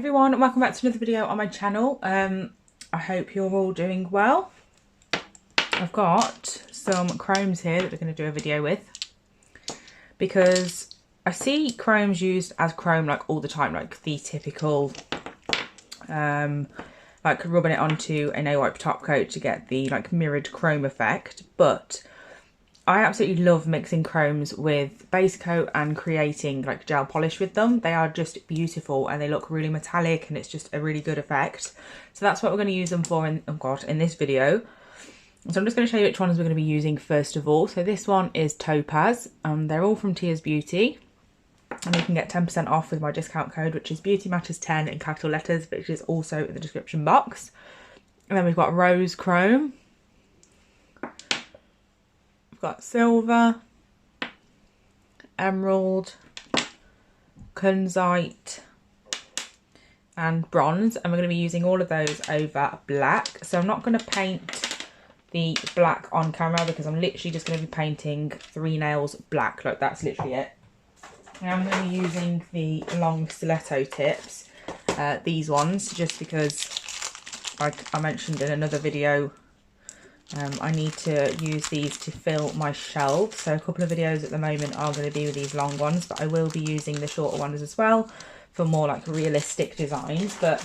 everyone, and welcome back to another video on my channel. I hope you're all doing well. I've got some chromes here that we're going to do a video with because I see chromes used as chrome like all the time, like the typical like rubbing it onto a nail wipe top coat to get the like mirrored chrome effect, but I absolutely love mixing chromes with base coat and creating like gel polish with them. They are just beautiful and they look really metallic and it's just a really good effect. So that's what we're going to use them for in this video. So I'm just going to show you which ones we're going to be using first of all. So this one is Topaz. They're all from Tia's Beauty. And you can get 10% off with my discount code, which is Beauty Matters 10 in capital letters, which is also in the description box. And then we've got Rose Chrome. Got silver, emerald, kunzite and bronze, and we're going to be using all of those over black. So I'm not going to paint the black on camera because I'm literally just going to be painting 3 nails black, like that's literally it. And I'm going to be using the long stiletto tips, these ones, just because like I mentioned in another video, I need to use these to fill my shelves. So a couple of videos at the moment are going to be with these long ones, but I will be using the shorter ones as well for more like realistic designs. But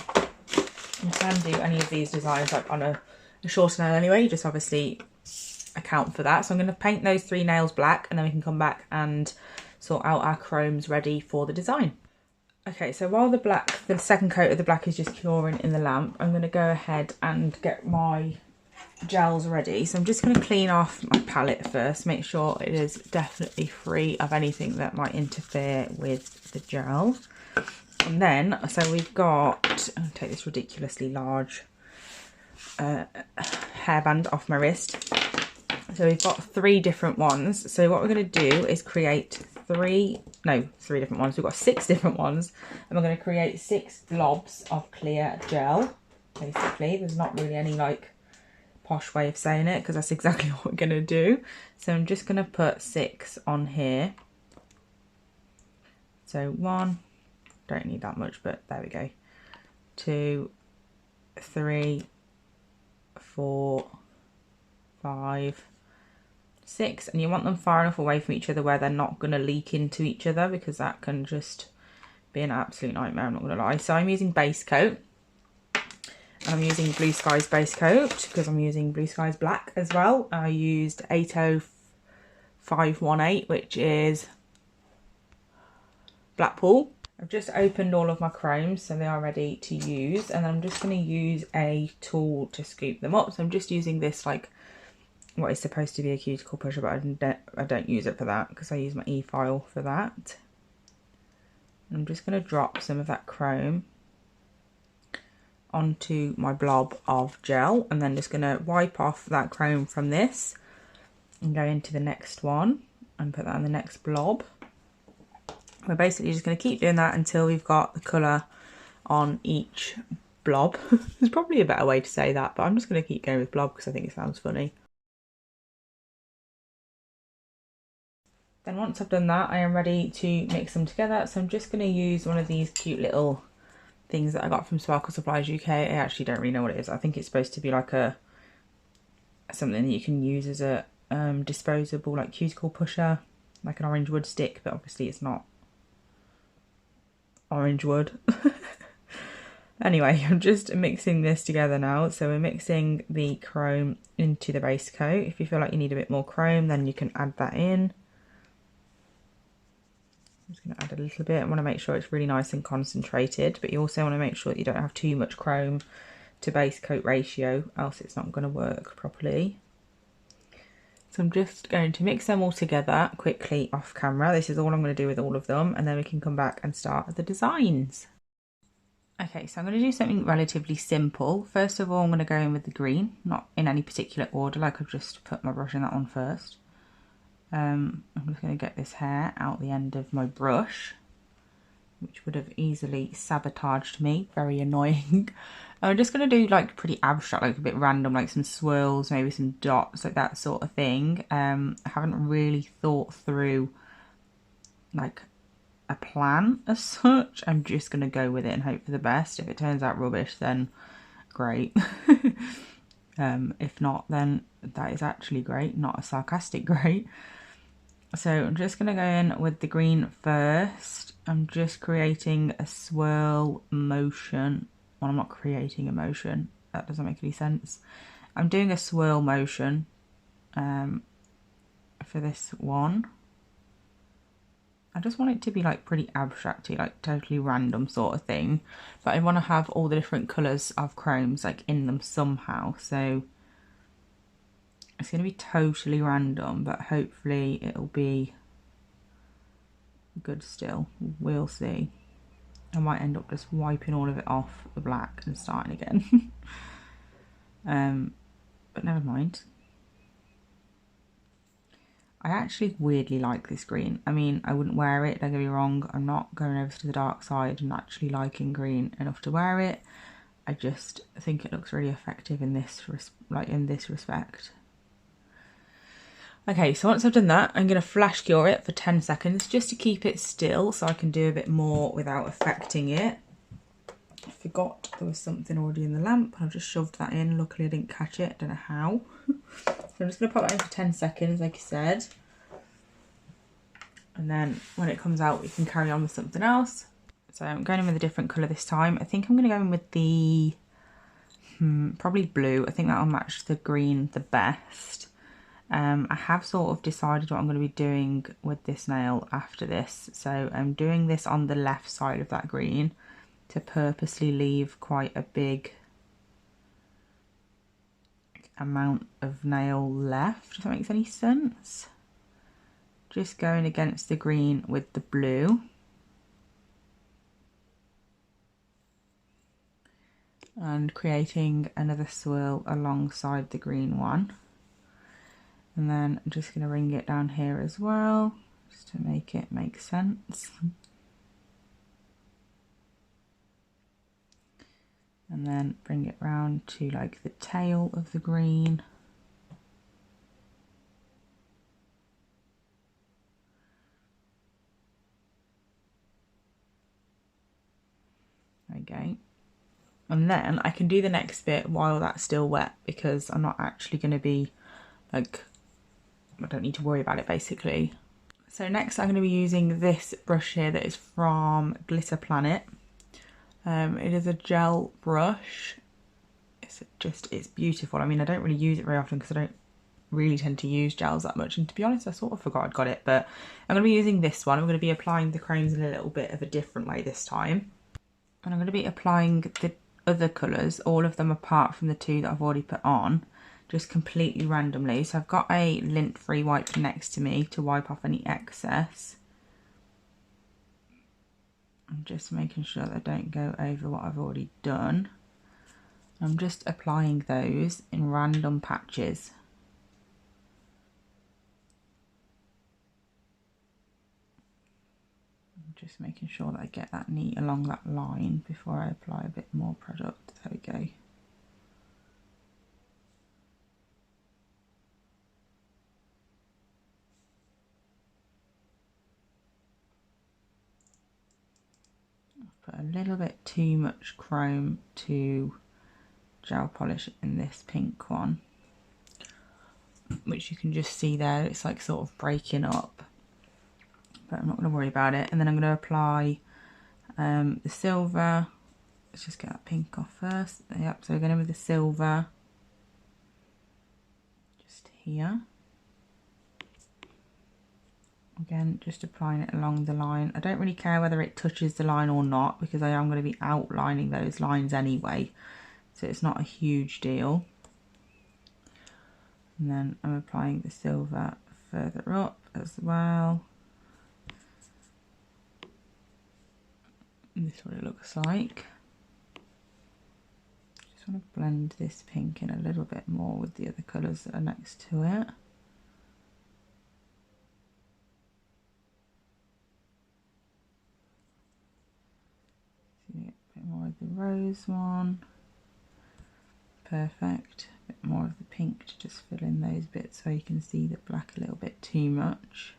you can do any of these designs like on a shorter nail anyway, you just obviously account for that. So I'm going to paint those 3 nails black and then we can come back and sort out our chromes ready for the design. Okay, so while the second coat of the black is just curing in the lamp, I'm going to go ahead and get my gels ready. So I'm just going to clean off my palette first, make sure it is definitely free of anything that might interfere with the gel. And then, so we've got, I'll take this ridiculously large hairband off my wrist. So we've got 3 different ones. So what we're going to do is create 3 different ones. We've got 6 different ones, and we're going to create 6 blobs of clear gel. Basically, there's not really any like posh way of saying it because that's exactly what we're going to do. So I'm just going to put 6 on here. So 1, don't need that much, but there we go. 2, 3, 4, 5, 6, and you want them far enough away from each other where they're not going to leak into each other, because that can just be an absolute nightmare, I'm not going to lie. So I'm using base coat. I'm using Blue Skies base coat because I'm using Blue Skies black as well. I used 80518, which is Blackpool. I've just opened all of my chromes, so they are ready to use, and I'm just going to use a tool to scoop them up. So I'm just using this like what is supposed to be a cuticle pusher, but I don't use it for that because I use my e-file for that. I'm just going to drop some of that chrome onto my blob of gel, and then just going to wipe off that chrome from this and go into the next one and put that on the next blob. We're basically just going to keep doing that until we've got the colour on each blob. There's probably a better way to say that, but I'm just going to keep going with blob because I think it sounds funny. Then once I've done that, I am ready to mix them together. So I'm just going to use one of these cute little things that I got from Sparkle Supplies UK. I actually don't really know what it is. I think it's supposed to be like something that you can use as a disposable like cuticle pusher, like an orange wood stick, but obviously it's not orange wood. Anyway, I'm just mixing this together now. So we're mixing the chrome into the base coat. If you feel like you need a bit more chrome, then you can add that in. I'm just going to add a little bit. I want to make sure it's really nice and concentrated, but you also want to make sure that you don't have too much chrome to base coat ratio, else it's not going to work properly. So I'm just going to mix them all together quickly off camera. This is all I'm going to do with all of them, and then we can come back and start the designs. Okay, so I'm going to do something relatively simple. First of all, I'm going to go in with the green, not in any particular order, like I've just put my brush in that one first. I'm just going to get this hair out the end of my brush, which would have easily sabotaged me. Very annoying. I'm just going to do like pretty abstract, like a bit random, like some swirls, maybe some dots, like that sort of thing. I haven't really thought through like a plan as such. I'm just going to go with it and hope for the best. If it turns out rubbish, then great. If not, then that is actually great, not a sarcastic great. So I'm just going to go in with the green first. I'm just creating a swirl motion. Well, I'm not creating a motion. That doesn't make any sense. I'm doing a swirl motion for this one. I just want it to be like pretty abstracty, like totally random sort of thing. But I want to have all the different colours of chromes like in them somehow. So it's going to be totally random, but hopefully it'll be good still. We'll see. I might end up just wiping all of it off the black and starting again. But never mind. I actually weirdly like this green. I mean, I wouldn't wear it, don't get me wrong. I'm not going over to the dark side and actually liking green enough to wear it. I just think it looks really effective in this respect. Okay, so once I've done that, I'm going to flash cure it for 10 seconds just to keep it still so I can do a bit more without affecting it. I forgot there was something already in the lamp. I've just shoved that in. Luckily I didn't catch it. Don't know how. So I'm just going to pop that in for 10 seconds, like I said. And then when it comes out, we can carry on with something else. So I'm going in with a different colour this time. I think I'm going to go in with the, probably blue. I think that'll match the green the best. I have sort of decided what I'm going to be doing with this nail after this. So I'm doing this on the left side of that green to purposely leave quite a big amount of nail left, if that makes any sense. Just going against the green with the blue. And creating another swirl alongside the green one. And then I'm just going to ring it down here as well, just to make it make sense. And then bring it round to like the tail of the green. Okay. And then I can do the next bit while that's still wet because I'm not actually going to be like, I don't need to worry about it basically. So next I'm going to be using this brush here that is from Glitter Planet. It is a gel brush. It's beautiful. I mean, I don't really use it very often because I don't really tend to use gels that much. And to be honest, I sort of forgot I'd got it, but I'm going to be using this one. I'm going to be applying the chromes in a little bit of a different way this time. And I'm going to be applying the other colours, all of them apart from the two that I've already put on, just completely randomly. So I've got a lint-free wipe next to me to wipe off any excess. I'm just making sure that I don't go over what I've already done. I'm just applying those in random patches. I'm just making sure that I get that neat along that line before I apply a bit more product. There we go. I've put a little bit too much chrome to gel polish in this pink one, which you can just see there, it's like sort of breaking up, but I'm not going to worry about it. And then I'm going to apply the silver. Let's just get that pink off first. Yep, so we're going in with the silver just here. Again, just applying it along the line. I don't really care whether it touches the line or not because I am going to be outlining those lines anyway, so it's not a huge deal. And then I'm applying the silver further up as well. And this is what it looks like. Just want to blend this pink in a little bit more with the other colours that are next to it. See a bit more of the rose one. Perfect. A bit more of the pink to just fill in those bits so you can see the black a little bit too much.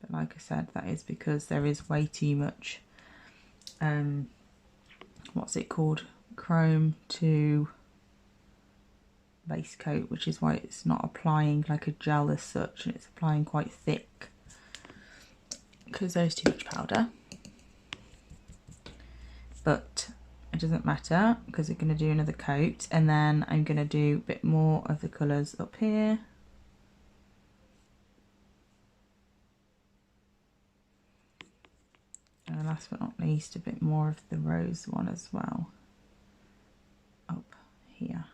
But like I said, that is because there is way too much, what's it called, chrome to base coat, which is why it's not applying like a gel as such, and it's applying quite thick because there's too much powder. But it doesn't matter because we're going to do another coat, and then I'm going to do a bit more of the colours up here. And last but not least, a bit more of the rose one as well up here.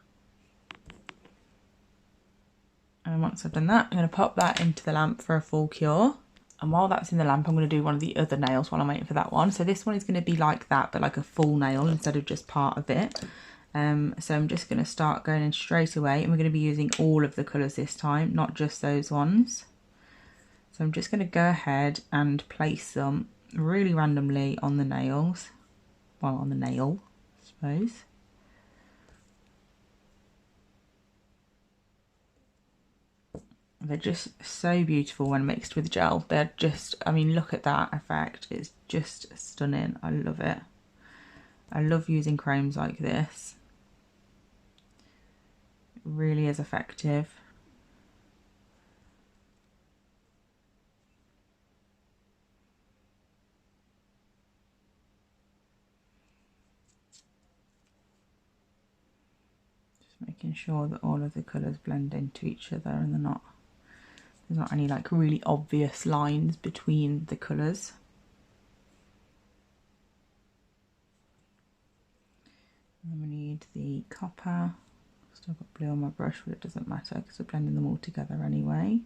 And once I've done that, I'm going to pop that into the lamp for a full cure. And while that's in the lamp, I'm going to do one of the other nails while I'm waiting for that one. So this one is going to be like that, but like a full nail instead of just part of it. So I'm just going to start going in straight away, and we're going to be using all of the colours this time, not just those ones. So I'm just going to go ahead and place them really randomly on the nails. Well, on the nail, I suppose. They're just so beautiful when mixed with gel. They're just, I mean, look at that effect. It's just stunning. I love it. I love using chromes like this. It really is effective. Just making sure that all of the colours blend into each other and there's not any like really obvious lines between the colours. And then we need the copper. Still got blue on my brush, but it doesn't matter because we're blending them all together anyway.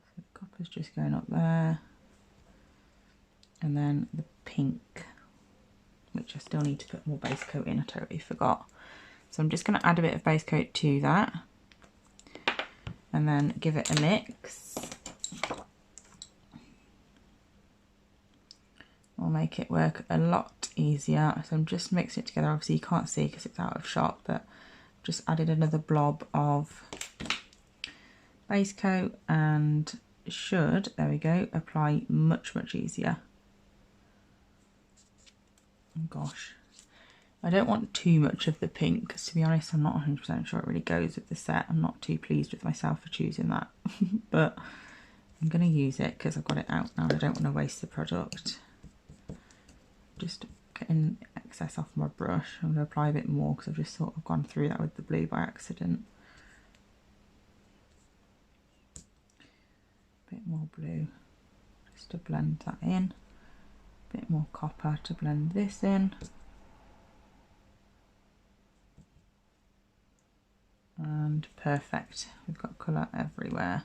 So the copper's just going up there. And then the pink, which I still need to put more base coat in, I totally forgot. So I'm just going to add a bit of base coat to that. And then give it a mix. Will make it work a lot easier. So I'm just mixing it together. Obviously you can't see because it's out of shot, but just added another blob of base coat and should, there we go, apply much easier. Oh gosh. I don't want too much of the pink because, to be honest, I'm not 100% sure it really goes with the set. I'm not too pleased with myself for choosing that. But I'm going to use it because I've got it out now. I don't want to waste the product. Just getting excess off my brush. I'm going to apply a bit more because I've just sort of gone through that with the blue by accident. A bit more blue just to blend that in. A bit more copper to blend this in. And perfect, we've got colour everywhere.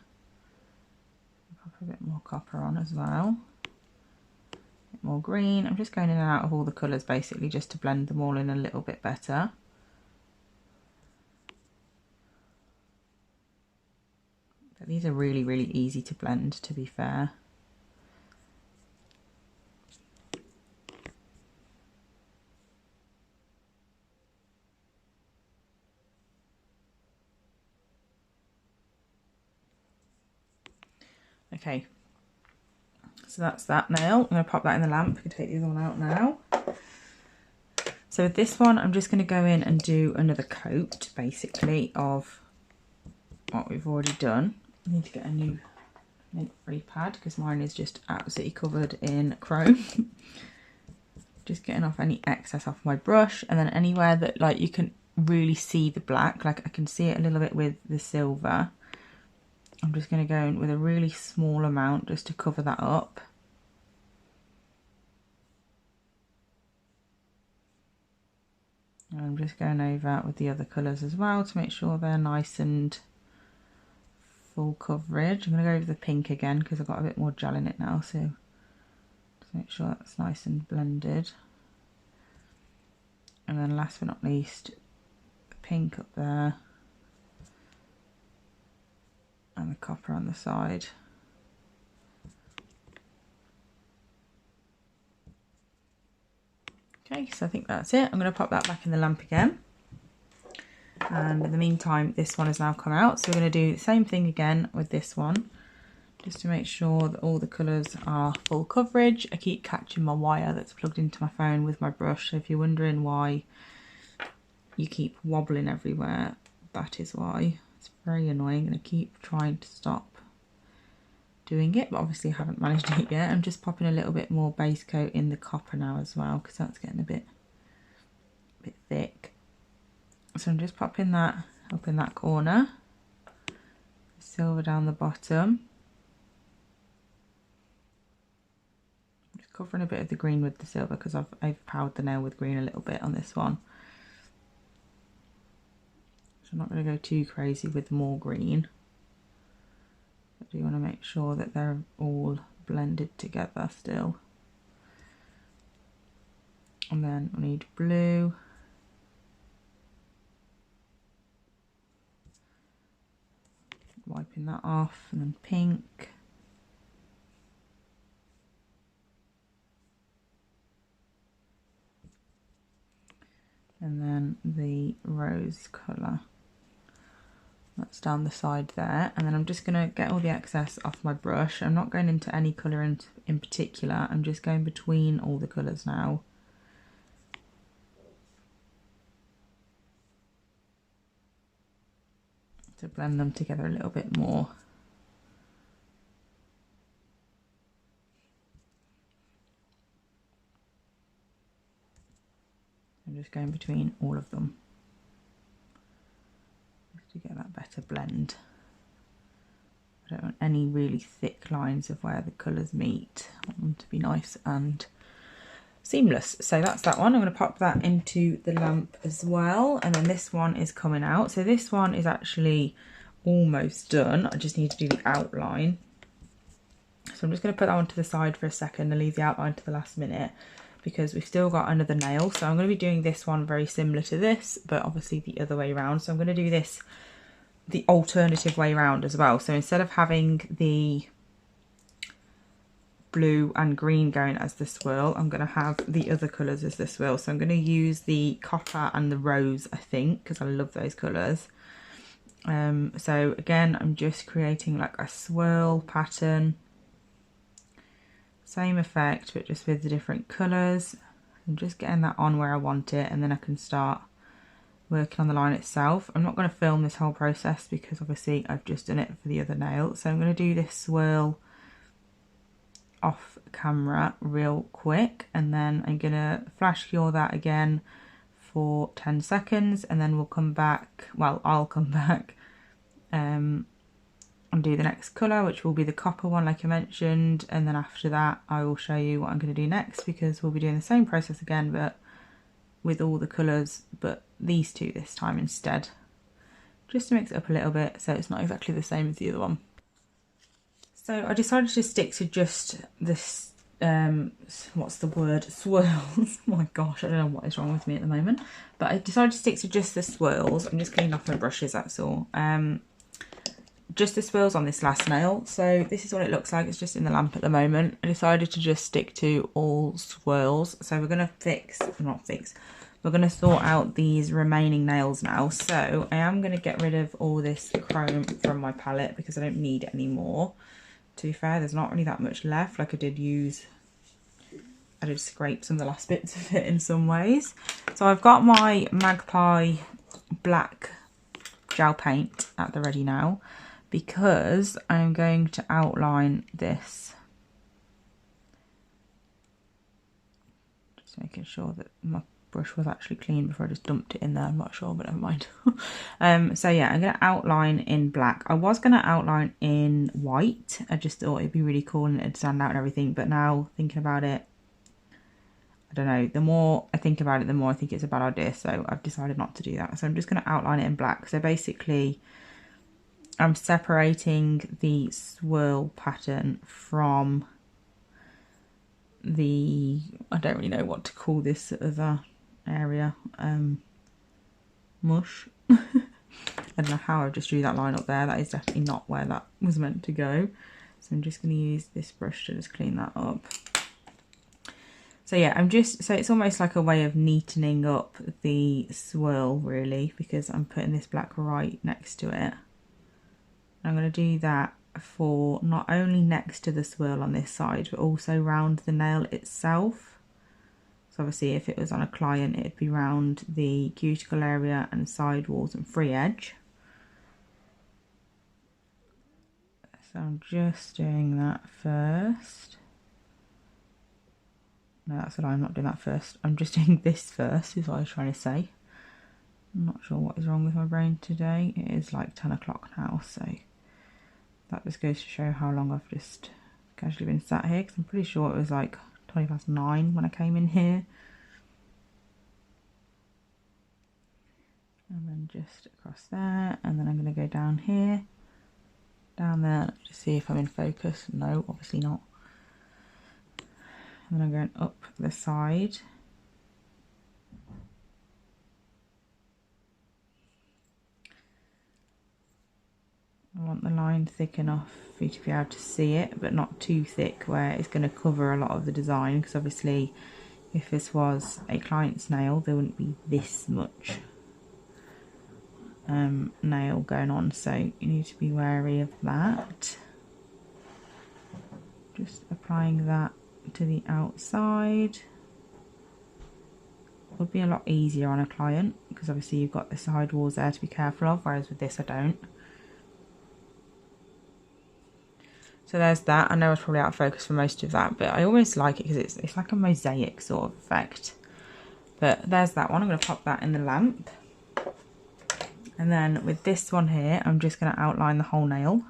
Pop a bit more copper on as well, a bit more green. I'm just going in and out of all the colours basically just to blend them all in a little bit better. But these are really easy to blend, to be fair. Okay, so that's that nail. I'm going to pop that in the lamp. We can take the other one out now. So with this one, I'm just going to go in and do another coat, basically, of what we've already done. I need to get a new lint-free pad because mine is just absolutely covered in chrome. Just getting off any excess off my brush, and then anywhere that like you can really see the black, like I can see it a little bit with the silver. I'm just going to go in with a really small amount just to cover that up. And I'm just going over with the other colours as well to make sure they're nice and full coverage. I'm going to go over the pink again because I've got a bit more gel in it now, so just make sure that's nice and blended. And then last but not least, the pink up there. And the copper on the side. Okay, so I think that's it. I'm going to pop that back in the lamp again. And in the meantime, this one has now come out. So we're going to do the same thing again with this one. just to make sure that all the colours are full coverage. I keep catching my wire that's plugged into my phone with my brush, so if you're wondering why you keep wobbling everywhere, that is why. It's very annoying and I keep trying to stop doing it, but obviously I haven't managed it yet. I'm just popping a little bit more base coat in the copper now as well, because that's getting a bit thick. So I'm just popping that up in that corner, silver down the bottom, just covering a bit of the green with the silver because I've overpowered the nail with green a little bit on this one. So I'm not going to go too crazy with more green. I do want to make sure that they're all blended together still. And then I need blue. Wiping that off, and then pink. And then the rose colour. That's down the side there, and then I'm just going to get all the excess off my brush. I'm not going into any colour in particular, I'm just going between all the colours now. To blend them together a little bit more. I'm just going between all of them, to get that better blend. I don't want any really thick lines of where the colours meet. I want them to be nice and seamless. So that's that one. I'm going to pop that into the lamp as well, and then this one is coming out. So this one is actually almost done. I just need to do the outline. So I'm just going to put that one to the side for a second and leave the outline to the last minute, because we've still got another nail. So I'm going to be doing this one very similar to this, but obviously the other way around. So I'm going to do this the alternative way around as well. So instead of having the blue and green going as the swirl, I'm going to have the other colours as the swirl. So I'm going to use the copper and the rose, I think, because I love those colours. So again, I'm just creating like a swirl pattern. Same effect, but just with the different colours. I'm just getting that on where I want it, and then I can start working on the line itself. I'm not going to film this whole process because obviously I've just done it for the other nail. So I'm going to do this swirl off camera real quick, and then I'm going to flash cure that again for 10 seconds, and then we'll come back, well, I'll come back and do the next colour, which will be the copper one like I mentioned, and then after that I will show you what I'm going to do next, because we'll be doing the same process again but with all the colours, but these two this time instead, just to mix it up a little bit so it's not exactly the same as the other one. So I decided to stick to just this, what's the word, swirls. Oh my gosh, I don't know what is wrong with me at the moment, but I decided to stick to just the swirls. I'm just cleaning off my brushes, that's all. Just the swirls on this last nail. So this is what it looks like. It's just in the lamp at the moment. I decided to just stick to all swirls. So we're going to we're going to sort out these remaining nails now. So I am going to get rid of all this chrome from my palette because I don't need it anymore. To be fair, there's not really that much left. Like I did scrape some of the last bits of it in some ways. So I've got my Magpie black gel paint at the ready now, because I'm going to outline this. Just making sure that my brush was actually clean before I just dumped it in there. I'm not sure, but never mind. So yeah, I'm going to outline in black. I was going to outline in white. I just thought it'd be really cool and it'd stand out and everything. But now thinking about it, I don't know, the more I think about it, the more I think it's a bad idea. So I've decided not to do that. So I'm just going to outline it in black. So basically, I'm separating the swirl pattern from the, I don't really know what to call this other area, mush. I don't know how I just drew that line up there. That is definitely not where that was meant to go. So I'm just going to use this brush to just clean that up. So yeah, so it's almost like a way of neatening up the swirl really, because I'm putting this black right next to it. I'm going to do that for not only next to the swirl on this side, but also round the nail itself. So obviously if it was on a client, it'd be round the cuticle area and side walls and free edge. So I'm just doing that first. No, that's what I'm not doing that first. I'm just doing this first, is what I was trying to say. I'm not sure what is wrong with my brain today. It is like 10 o'clock now, so that just goes to show how long I've just casually been sat here, because I'm pretty sure it was like 9:20 when I came in here. And then just across there, and then I'm going to go down here, down there, to see if I'm in focus. No, obviously not. And then I'm going up the side. I want the line thick enough for you to be able to see it, but not too thick where it's going to cover a lot of the design, because obviously if this was a client's nail, there wouldn't be this much nail going on, so you need to be wary of that. Just applying that to the outside. Would be a lot easier on a client, because obviously you've got the side walls there to be careful of, whereas with this I don't. So there's that. I know I was probably out of focus for most of that, but I always like it because it's like a mosaic sort of effect. But there's that one. I'm going to pop that in the lamp. And then with this one here, I'm just going to outline the whole nail.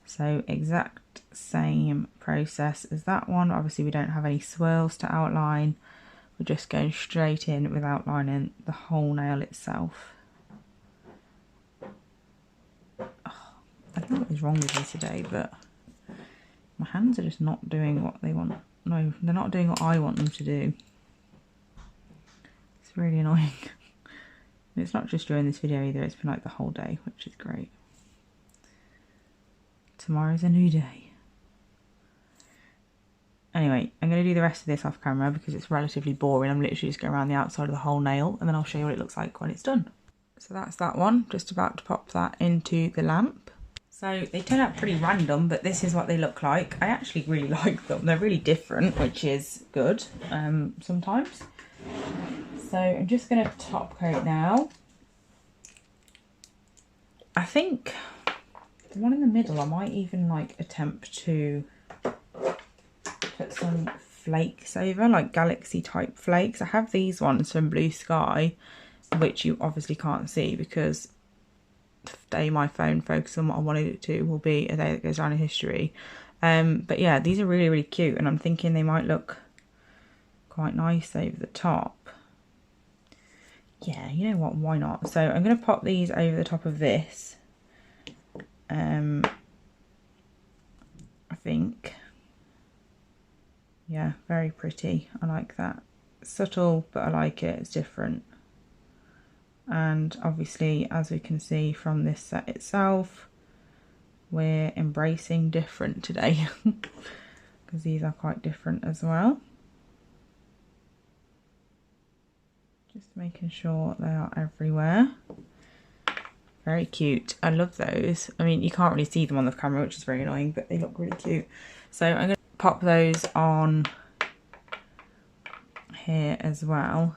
So exact same process as that one. Obviously we don't have any swirls to outline. We're just going straight in with outlining the whole nail itself. Oh, I don't know what is wrong with me today, but my hands are just not doing what they want. No, they're not doing what I want them to do. It's really annoying. And it's not just during this video either, it's been like the whole day, which is great. Tomorrow's a new day. Anyway, I'm going to do the rest of this off camera because it's relatively boring. I'm literally just going around the outside of the whole nail, and then I'll show you what it looks like when it's done. So that's that one, just about to pop that into the lamp. So they turn out pretty random, but this is what they look like. I actually really like them. They're really different, which is good sometimes. So I'm just going to top coat now. I think the one in the middle, I might even like attempt to put some flakes over, like galaxy type flakes. I have these ones from Blue Sky, which you obviously can't see because the day my phone focuses on what I wanted it to will be a day that goes down in history. But yeah, these are really, really cute, and I'm thinking they might look quite nice over the top. Yeah, you know what, why not? So I'm going to pop these over the top of this. I think. Yeah, very pretty. I like that. Subtle, but I like it. It's different. And obviously, as we can see from this set itself, we're embracing different today. Because these are quite different as well. Just making sure they are everywhere. Very cute. I love those. I mean, you can't really see them on the camera, which is very annoying, but they look really cute. So I'm going to pop those on here as well.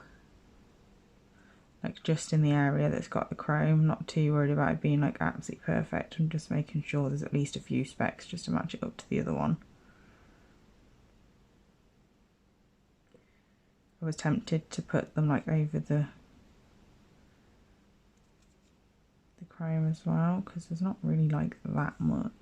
Like just in the area that's got the chrome. Not too worried about it being like absolutely perfect. I'm just making sure there's at least a few specks just to match it up to the other one. I was tempted to put them like over the chrome as well, because there's not really like that much.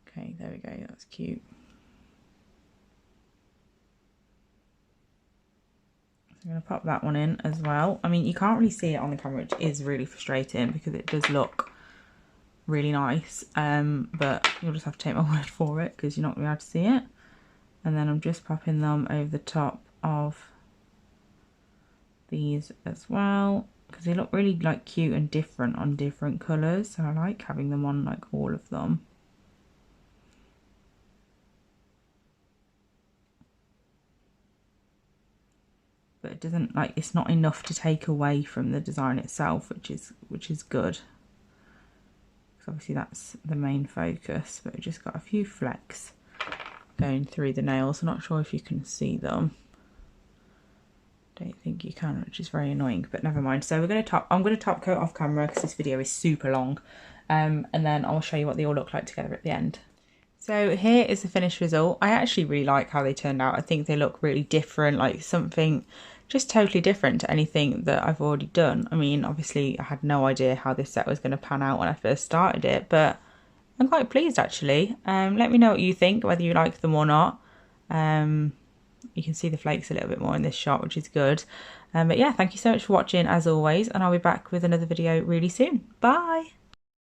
Okay, there we go, that's cute. I'm going to pop that one in as well. I mean, you can't really see it on the camera, which is really frustrating because it does look really nice. But you'll just have to take my word for it because you're not going to be able to see it. And then I'm just popping them over the top of these as well, because they look really like cute and different on different colours, so I like having them on like all of them. But it doesn't, like, it's not enough to take away from the design itself, which is good, because obviously that's the main focus. But it just got a few flecks going through the nails. I'm not sure if you can see them. Don't think you can, which is very annoying, but never mind. So I'm going to top coat off camera because this video is super long, and then I'll show you what they all look like together at the end. So here is the finished result. I actually really like how they turned out. I think they look really different, like something just totally different to anything that I've already done. I mean, obviously I had no idea how this set was going to pan out when I first started it, but I'm quite pleased actually. Let me know what you think, whether you like them or not. You can see the flakes a little bit more in this shot, which is good. But yeah, thank you so much for watching as always, and I'll be back with another video really soon. Bye!